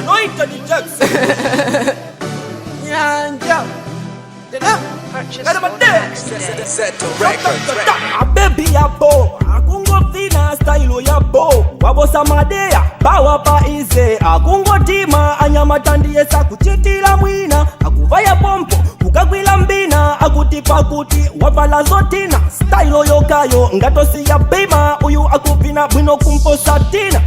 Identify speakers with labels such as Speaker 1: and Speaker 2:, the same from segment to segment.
Speaker 1: Anointed Jackson.
Speaker 2: Nyanja.
Speaker 1: Baby yabo akungofina style yabo wabosa madea bawa paize akungotima anyamatandiyesa kuchitila mwina akuvaya pompo kukagwila mbina akutipa kuti wavala zotina style yokayo ngatosiya bima uyu akupina bwino kumposa tina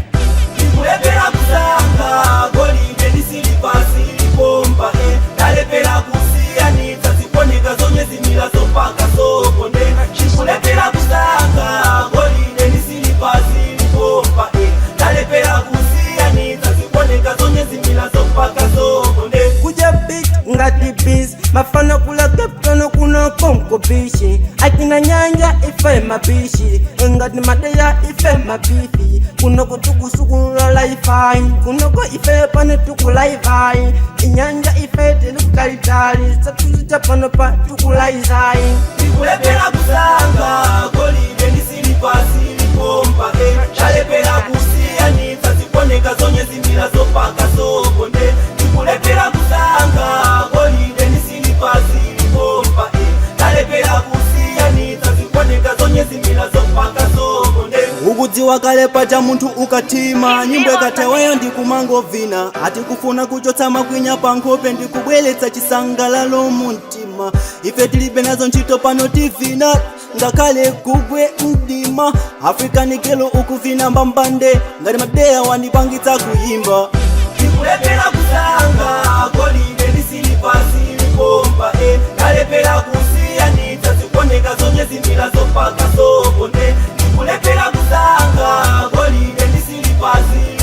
Speaker 1: ikulepela kusanga golide lisilipasi lipomba talepela kusiyanitsa ziponeka zonyezimila zopaka sokonde ikulepela kusanga golide lisilipasi lipomba talepela kusiyanitsa ziponeka zonyezimila zopaka sokonde
Speaker 2: Kuja beat ngati biz mafana kula kaptono kuna konko bishi akina nyanja ife mabishi ngati madeya ife mabifi kunoko tukusukula laifai kunoko ife pane tukulaivai inyanja ife telukalitali satuzita pano pa tukulaizai
Speaker 1: ikulepela kusanga golide lisilipasi lipomba talepela kusiyanitsa ziponeka zonyezimila zopaka sokonde ikulepela kusanga golide lisilipasi lipomba talepela kusiyanitsa ziponeka zonyezimila zopaka sokonde ukudziwa kale pacha munthu ukatima nyimbo ikateweyo ndikumangovina ati kufuna kuchotsa makwinya pankhope ndikubweretsa chisangalalo muntima ife tilibe nazo ntchito pano tivina ngakhale kugwe mdima african kelo ukuvina mbambande ngati madeya wandipangitsa kuyimba ikulepela kusanga golide lisilipasi lipomba talepela kusiyanitsa ziponeka zonyezimila zopaka sokonde ikulepela kusanga golide lisilipasi